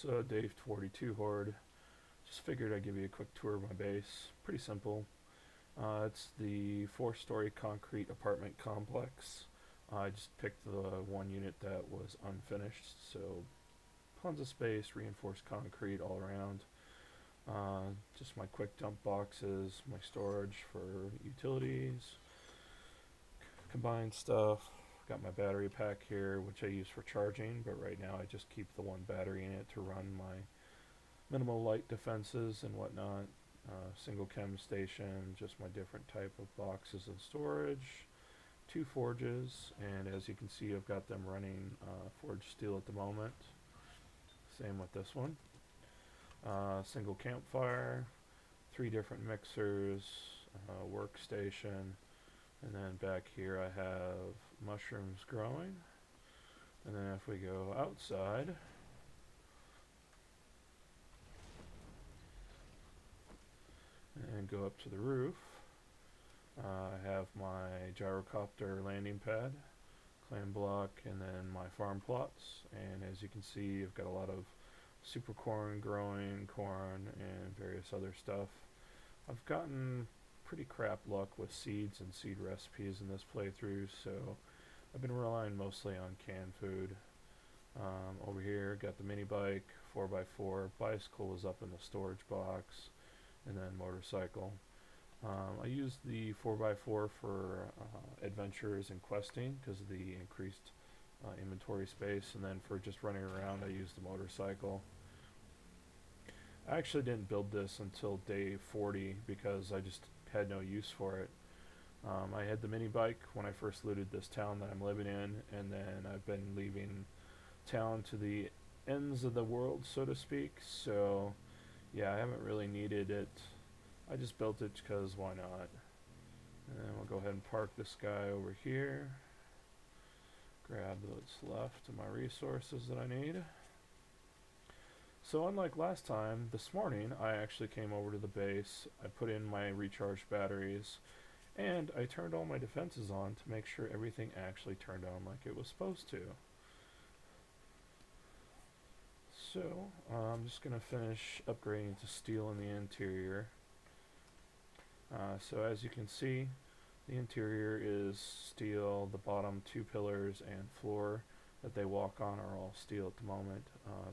So day 42 Horde. Just figured I'd give you a quick tour of my base. Pretty simple. It's the 4-story concrete apartment complex. I just picked the one unit that was unfinished, so tons of space, reinforced concrete all around. Just my quick dump boxes, my storage for utilities, combined stuff. Got my battery pack here, which I use for charging, but right now I just keep the one battery in it to run my minimal light defenses and whatnot. Single chem station, just my different type of boxes of storage. 2 forges, and as you can see, I've got them running forged steel at the moment. Same with this one. Single campfire, 3 different mixers, workstation, and then back here I have mushrooms growing. And then if we go outside, and go up to the roof, I have my gyrocopter landing pad, clam block, and then my farm plots. And as you can see, I've got a lot of super corn growing, corn, and various other stuff. I've gotten pretty crap luck with seeds and seed recipes in this playthrough, so I've been relying mostly on canned food. Over here, got the mini bike, 4x4, bicycle was up in the storage box, and then motorcycle. I use the 4x4 for adventures and questing because of the increased inventory space, and then for just running around I use the motorcycle. I actually didn't build this until day 40 because I just had no use for it. I had the mini bike when I first looted this town that I'm living in, and then I've been leaving town to the ends of the world, so to speak, so yeah, I haven't really needed it. I just built it because why not? And then we'll go ahead and park this guy over here. Grab what's left of my resources that I need. So unlike last time, this morning I actually came over to the base, I put in my recharged batteries, and I turned all my defenses on to make sure everything actually turned on like it was supposed to. So I'm just going to finish upgrading to steel in the interior. So as you can see, the interior is steel. The bottom 2 pillars and floor that they walk on are all steel at the moment.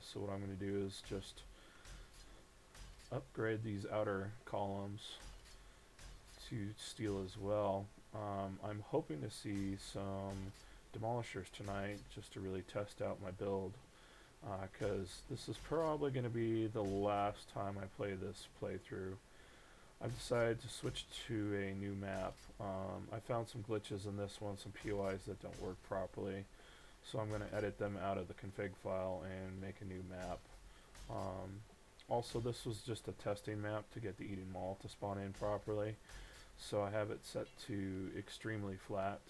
So what I'm going to do is just upgrade these outer columns to steel as well. I'm hoping to see some demolishers tonight just to really test out my build, because this is probably going to be the last time I play this playthrough. I've decided to switch to a new map. I found some glitches in this one, some POIs that don't work properly, so I'm going to edit them out of the config file and make a new map. Also, this was just a testing map to get the Eden Mall to spawn in properly, so I have it set to extremely flat,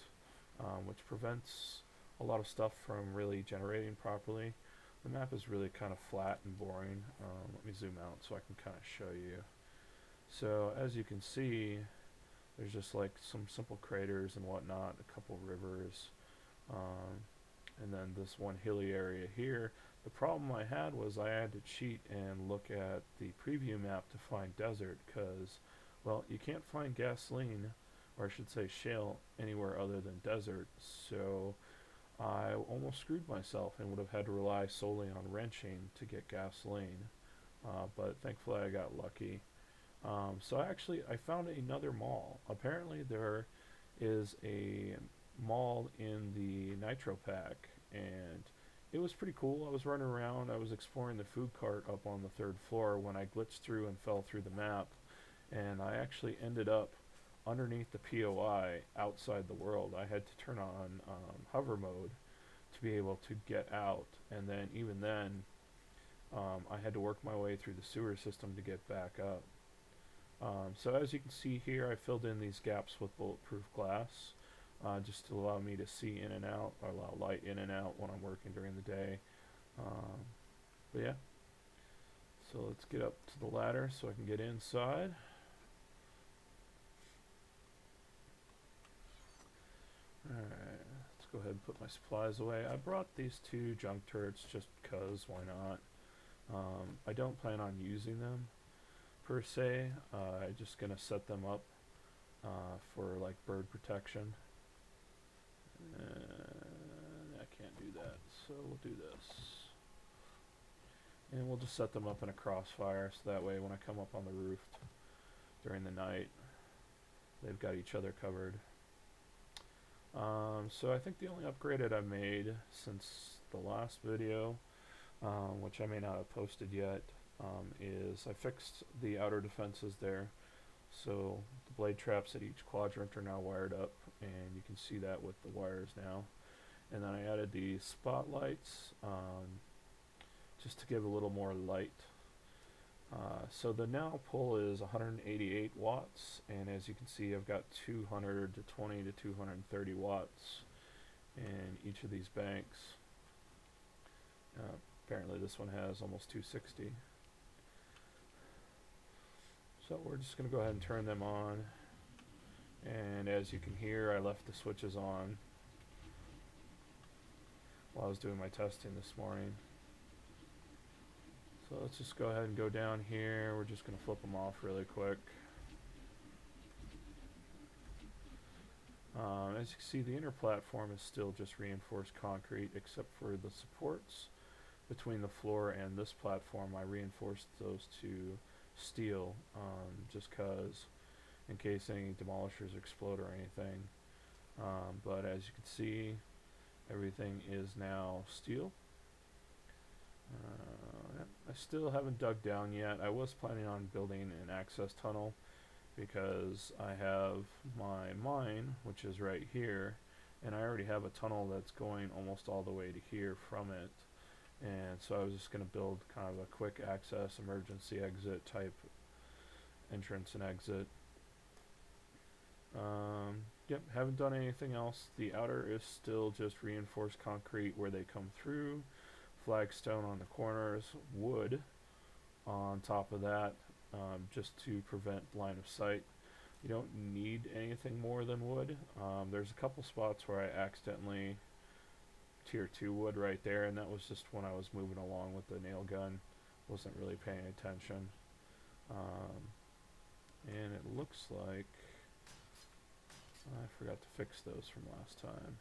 which prevents a lot of stuff from really generating properly. The map is really kind of flat and boring. Let me zoom out so I can kind of show you. So as you can see, there's just like some simple craters and whatnot, a couple rivers, and then this one hilly area here. The problem I had was I had to cheat and look at the preview map to find desert because, well, you can't find gasoline, or I should say shale, anywhere other than desert, so I almost screwed myself and would have had to rely solely on wrenching to get gasoline, but thankfully I got lucky. So I found another mall. Apparently there is a mall in the Nitro pack, and it was pretty cool. I was running around, I was exploring the food cart up on the 3rd floor when I glitched through and fell through the map, and I actually ended up underneath the POI outside the world. I had to turn on hover mode to be able to get out, and then even then I had to work my way through the sewer system to get back up. So as you can see here, I filled in these gaps with bulletproof glass, just to allow me to see in and out, or allow light in and out when I'm working during the day. But yeah, so let's get up to the ladder so I can get inside. Alright, go ahead and put my supplies away. I brought these two junk turrets just because, why not? I don't plan on using them per se. I'm just gonna set them up for like bird protection. I can't do that, so we'll do this. And we'll just set them up in a crossfire, so that way when I come up on the roof during the night, they've got each other covered. So I think the only upgrade that I've made since the last video, which I may not have posted yet, is I fixed the outer defenses there. So the blade traps at each quadrant are now wired up, and you can see that with the wires now. And then I added the spotlights just to give a little more light. So the now pull is 188 watts, and as you can see, I've got 220 to 230 watts in each of these banks. Apparently this one has almost 260. So we're just going to go ahead and turn them on, and as you can hear, I left the switches on while I was doing my testing this morning. So let's just go ahead and go down here. We're just going to flip them off really quick. As you can see, the inner platform is still just reinforced concrete except for the supports between the floor and this platform. I reinforced those to steel just because in case any demolishers explode or anything. But as you can see, everything is now steel. I still haven't dug down yet. I was planning on building an access tunnel because I have my mine, which is right here, and I already have a tunnel that's going almost all the way to here from it. And so I was just going to build kind of a quick access emergency exit type entrance and exit. Yep, haven't done anything else. The outer is still just reinforced concrete where they come through, flagstone on the corners, wood on top of that, just to prevent line of sight. You don't need anything more than wood. There's a couple spots where I accidentally tier 2 wood right there, and that was just when I was moving along with the nail gun. Wasn't really paying attention. And it looks like I forgot to fix those from last time.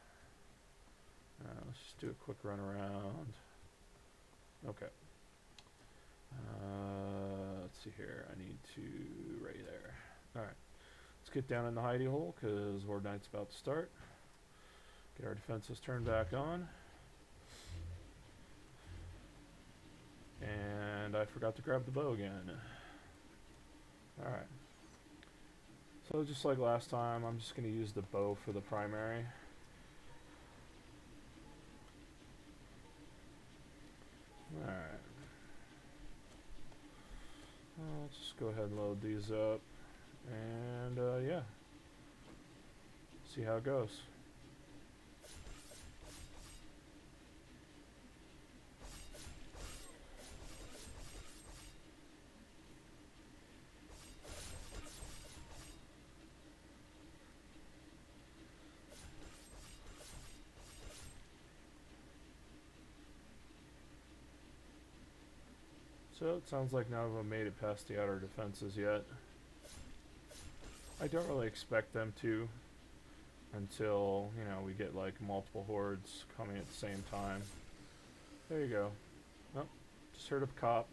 Let's just do a quick run around. Okay. Let's see here. I need to right there. Alright. Let's get down in the hidey hole because Horde Night's about to start. Get our defenses turned back on. And I forgot to grab the bow again. Alright. So just like last time, I'm just going to use the bow for the primary. Alright. Let's just go ahead and load these up. And yeah. See how it goes. So it sounds like none of them made it past the outer defenses yet. I don't really expect them to until, you know, we get like multiple hordes coming at the same time. There you go. Oh, just heard of a cop.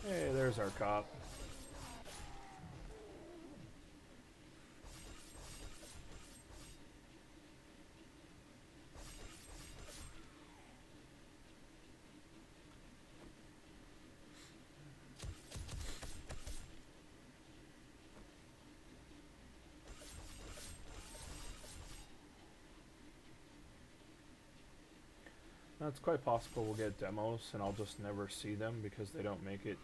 Hey, there's our cop. Now, it's quite possible we'll get demos and I'll just never see them because they don't make it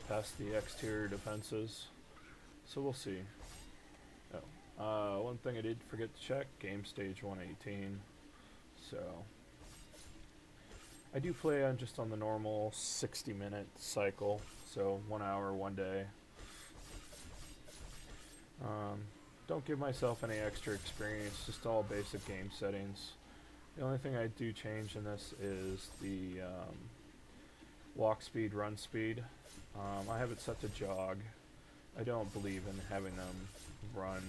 past the exterior defenses. So we'll see. Oh, one thing I did forget to check, game stage 118. So I do play on just on the normal 60-minute cycle, so 1 hour, 1 day. don't give myself any extra experience, just all basic game settings. The only thing I do change in this is the walk speed, run speed. I have it set to jog. I don't believe in having them run.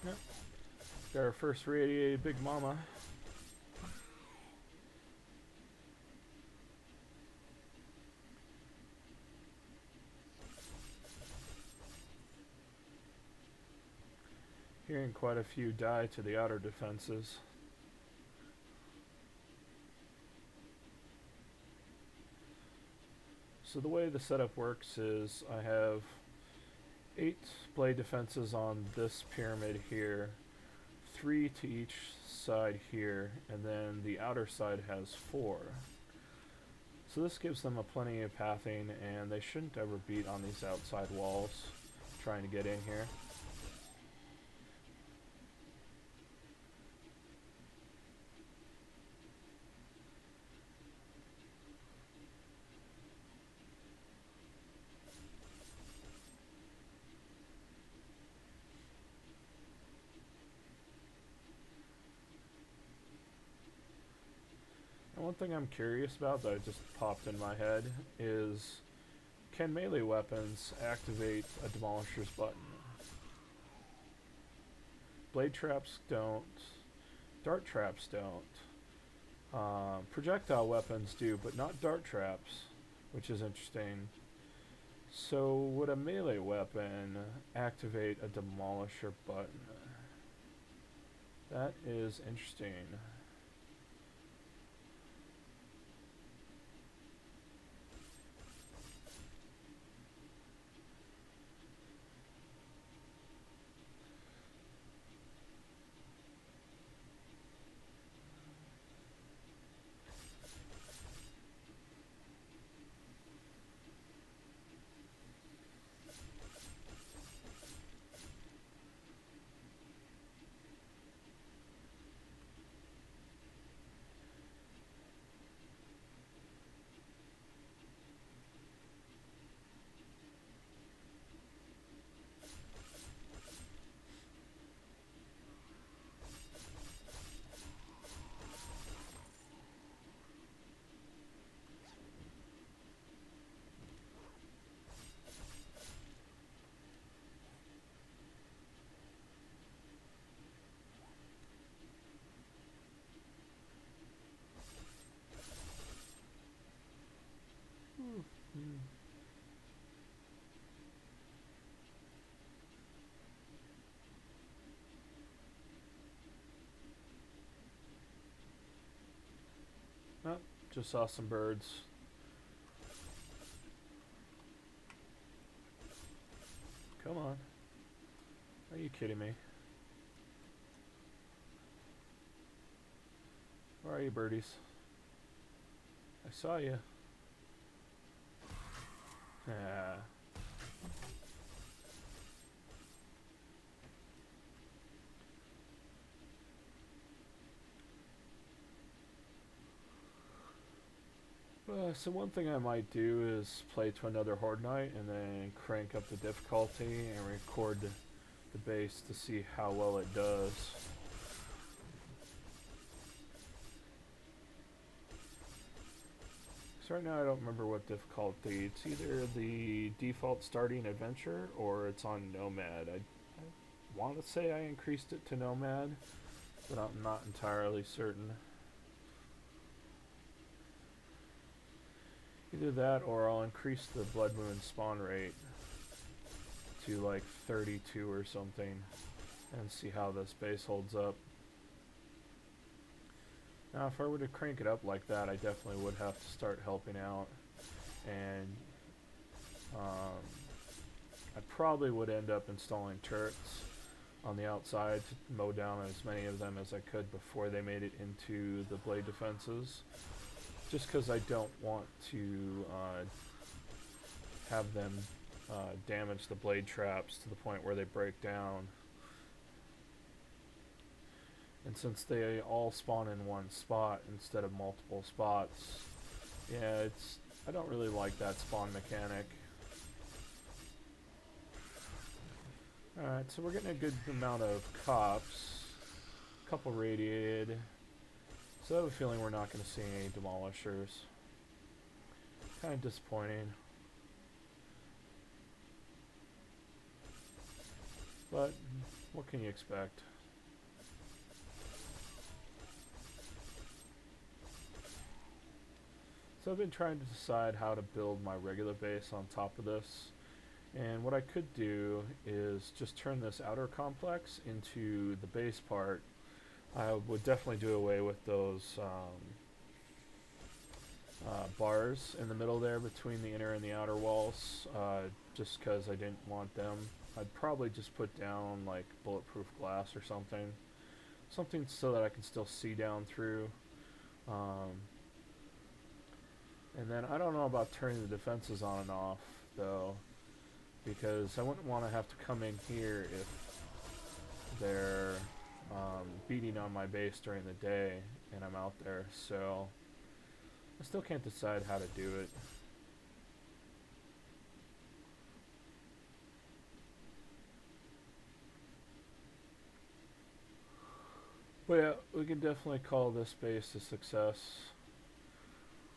Yep. Got our first radiated Big Mama. Hearing quite a few die to the outer defenses. So the way the setup works is I have 8 blade defenses on this pyramid here, 3 to each side here, and then the outer side has 4. So this gives them a plenty of pathing, and they shouldn't ever beat on these outside walls trying to get in here. One thing I'm curious about that just popped in my head is, can melee weapons activate a Demolisher's button? Blade traps don't. Dart traps don't. Projectile weapons do, but not dart traps, which is interesting. So would a melee weapon activate a Demolisher button? That is interesting. Oh, just saw some birds. Come on. Are you kidding me? Where are you, birdies? I saw you. Ah. So one thing I might do is play to another Horde night and then crank up the difficulty and record the base to see how well it does. So right now I don't remember what difficulty. It's either the default starting adventure or it's on Nomad. want to say I increased it to Nomad, but I'm not entirely certain. Either that or I'll increase the Blood Moon spawn rate to like 32 or something and see how this base holds up. Now if I were to crank it up like that, I definitely would have to start helping out, and I probably would end up installing turrets on the outside to mow down as many of them as I could before they made it into the blade defenses, just because I don't want to have them damage the blade traps to the point where they break down. And since they all spawn in one spot instead of multiple spots, yeah, I don't really like that spawn mechanic. Alright, so we're getting a good amount of cops, a couple radiated, so I have a feeling we're not going to see any demolishers. Kind of disappointing. But what can you expect? So I've been trying to decide how to build my regular base on top of this. And what I could do is just turn this outer complex into the base part. I would definitely do away with those bars in the middle there between the inner and the outer walls, just because I didn't want them. I'd probably just put down like bulletproof glass or something. Something so that I can still see down through. And then I don't know about turning the defenses on and off, though, because I wouldn't want to have to come in here if they're beating on my base during the day and I'm out there, so I still can't decide how to do it. But yeah, we can definitely call this base a success.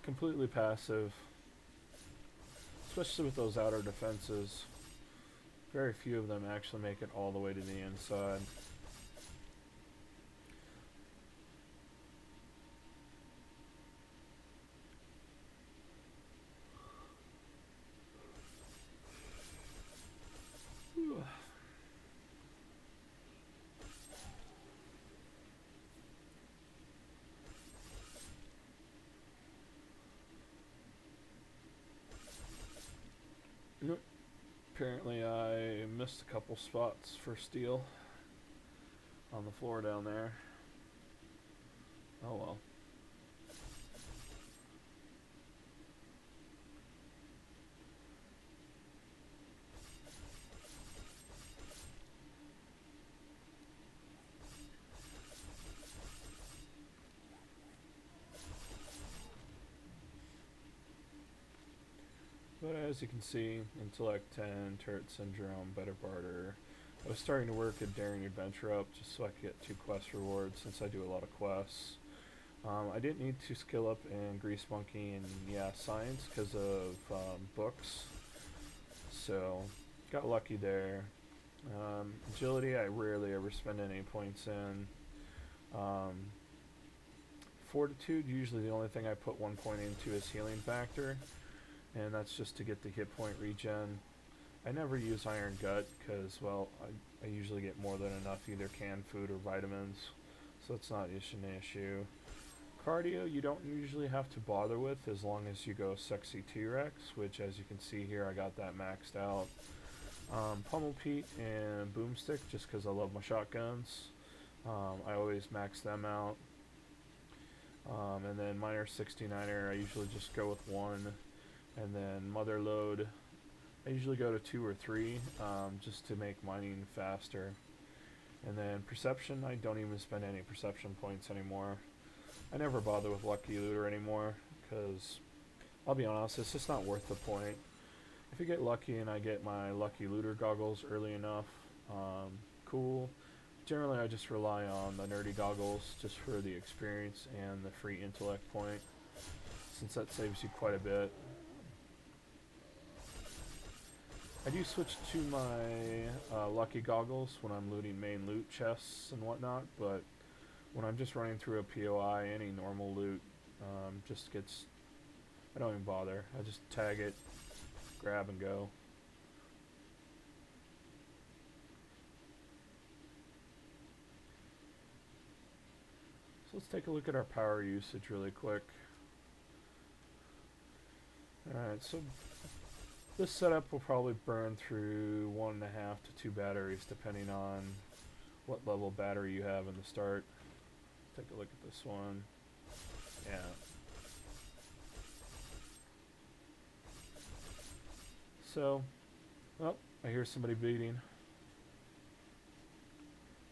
Completely passive, especially with those outer defenses. Very few of them actually make it all the way to the inside. Apparently I missed a couple spots for steel on the floor down there. Oh well. But as you can see, Intellect 10, Turret Syndrome, Better Barter. I was starting to work a Daring Adventure up just so I could get 2 quest rewards since I do a lot of quests. I didn't need to skill up in Grease Monkey and yeah, Science because of books. So, got lucky there. Agility, I rarely ever spend any points in. Fortitude, usually the only thing I put 1 point into is Healing Factor, and that's just to get the hit point regen. I never use Iron Gut because, well, I usually get more than enough either canned food or vitamins, so it's not an issue. Cardio, you don't usually have to bother with as long as you go Sexy T-Rex, which as you can see here, I got that maxed out. Pummel Pete and Boomstick, just because I love my shotguns. I always max them out. And then Miner 69er, I usually just go with 1. And then Mother Load, I usually go to 2 or 3, just to make mining faster. And then Perception, I don't even spend any Perception points anymore. I never bother with Lucky Looter anymore, because, I'll be honest, it's just not worth the point. If you get lucky and I get my Lucky Looter goggles early enough, cool. Generally I just rely on the nerdy goggles just for the experience and the free intellect point, since that saves you quite a bit. I do switch to my lucky goggles when I'm looting main loot chests and whatnot, but when I'm just running through a POI, any normal loot just gets... I don't even bother. I just tag it, grab and go. So let's take a look at our power usage really quick. Alright, so this setup will probably burn through 1.5 to 2 batteries depending on what level battery you have in the start. Take a look at this one. Yeah. So, oh, I hear somebody beating.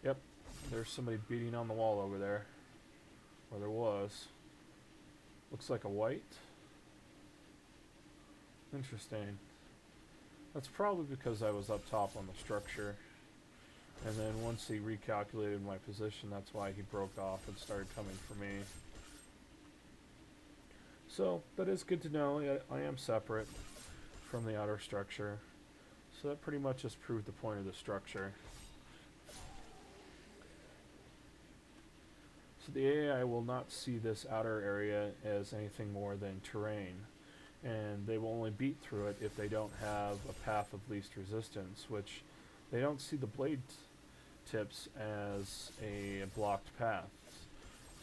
Yep, there's somebody beating on the wall over there. Or there was. Looks like a white. Interesting. That's probably because I was up top on the structure. And then once he recalculated my position, that's why he broke off and started coming for me. So, that is good to know. I am separate from the outer structure. So that pretty much just proved the point of the structure. So the AI will not see this outer area as anything more than terrain. And they will only beat through it if they don't have a path of least resistance, which they don't see the blade tips as a blocked path.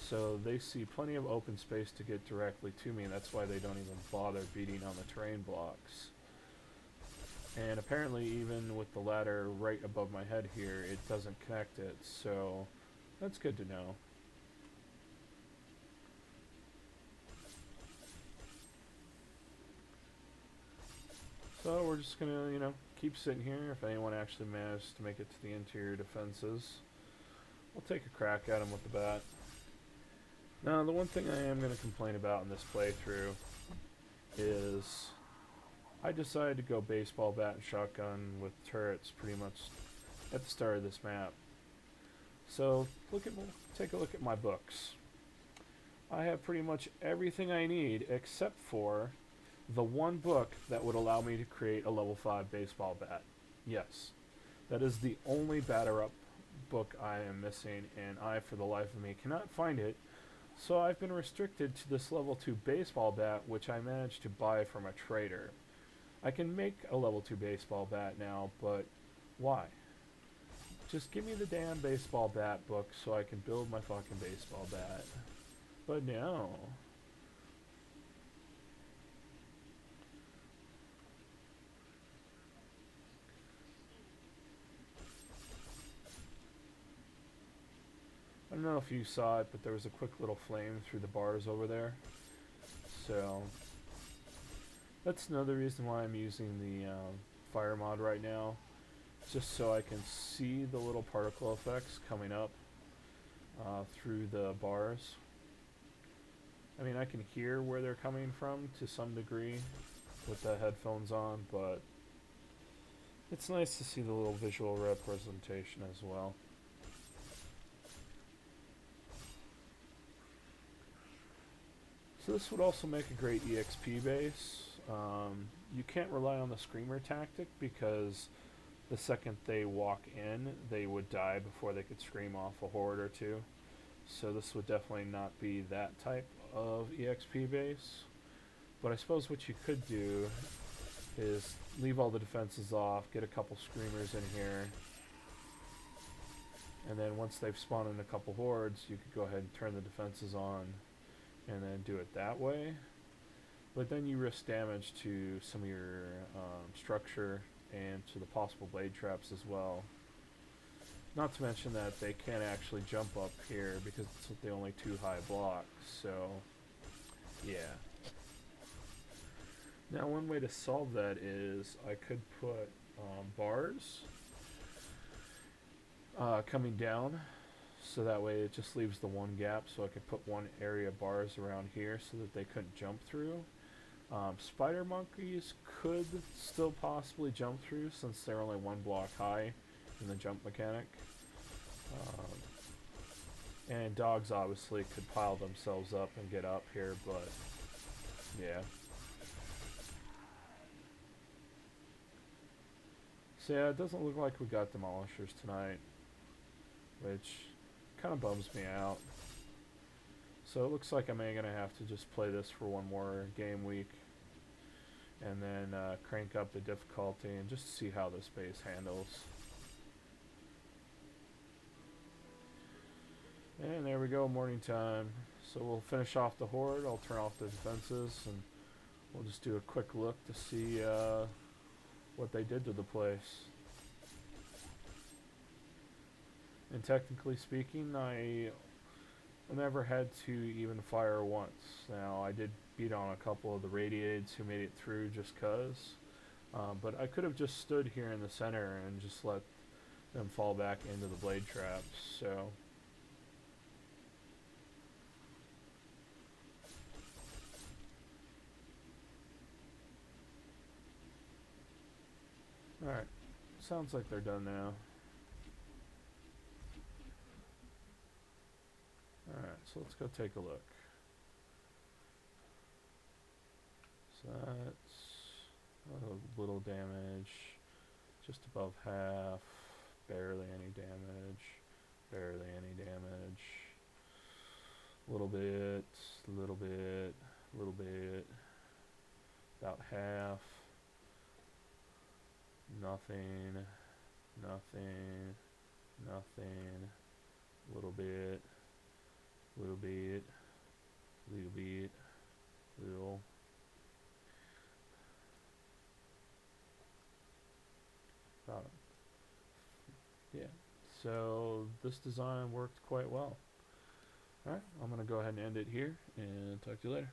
So they see plenty of open space to get directly to me, and that's why they don't even bother beating on the terrain blocks. And apparently even with the ladder right above my head here, it doesn't connect it, so that's good to know. So we're just gonna, you know, keep sitting here. If anyone actually managed to make it to the interior defenses, we'll take a crack at them with the bat. Now, the one thing I am gonna complain about in this playthrough is I decided to go baseball bat and shotgun with turrets pretty much at the start of this map. So take a look at my books. I have pretty much everything I need except for the one book that would allow me to create a level 5 baseball bat. Yes, that is the only batter up book I am missing, and I, for the life of me, cannot find it. So I've been restricted to this level 2 baseball bat, which I managed to buy from a trader. I can make a level 2 baseball bat now, but why? Just give me the damn baseball bat book so I can build my fucking baseball bat. But no. I don't know if you saw it, but there was a quick little flame through the bars over there. So that's another reason why I'm using the fire mod right now, just so I can see the little particle effects coming up through the bars. I mean, I can hear where they're coming from to some degree with the headphones on, but it's nice to see the little visual representation as well. So this would also make a great EXP base. You can't rely on the screamer tactic because the second they walk in, they would die before they could scream off a horde or two. So this would definitely not be that type of EXP base. But I suppose what you could do is leave all the defenses off, get a couple screamers in here, and then once they've spawned in a couple hordes, you could go ahead and turn the defenses on and then do it that way. But then you risk damage to some of your structure and to the possible blade traps as well. Not to mention that they can't actually jump up here because it's the only 2 high blocks, so yeah. Now one way to solve that is I could put bars coming down, so that way it just leaves the one gap, so I could put one area of bars around here so that they couldn't jump through. Spider monkeys could still possibly jump through since they're only 1 block high in the jump mechanic. And dogs obviously could pile themselves up and get up here, but yeah. So yeah, it doesn't look like we got demolishers tonight, which kind of bums me out. So it looks like I'm gonna have to just play this for one more game week, and then crank up the difficulty and just see how this base handles. And there we go, morning time. So we'll finish off the Horde, I'll turn off the defenses, and we'll just do a quick look to see what they did to the place. And technically speaking, I never had to even fire once. Now, I did beat on a couple of the radiates who made it through just cause. But I could have just stood here in the center and just let them fall back into the blade traps, so... Alright, sounds like they're done now. Alright, so let's go take a look. So that's a little damage, just above half, barely any damage, barely any damage, little bit, little bit, little bit, about half, nothing, nothing, nothing, little bit, little bit, little bit, little. Yeah, so this design worked quite well. Alright, I'm going to go ahead and end it here and talk to you later.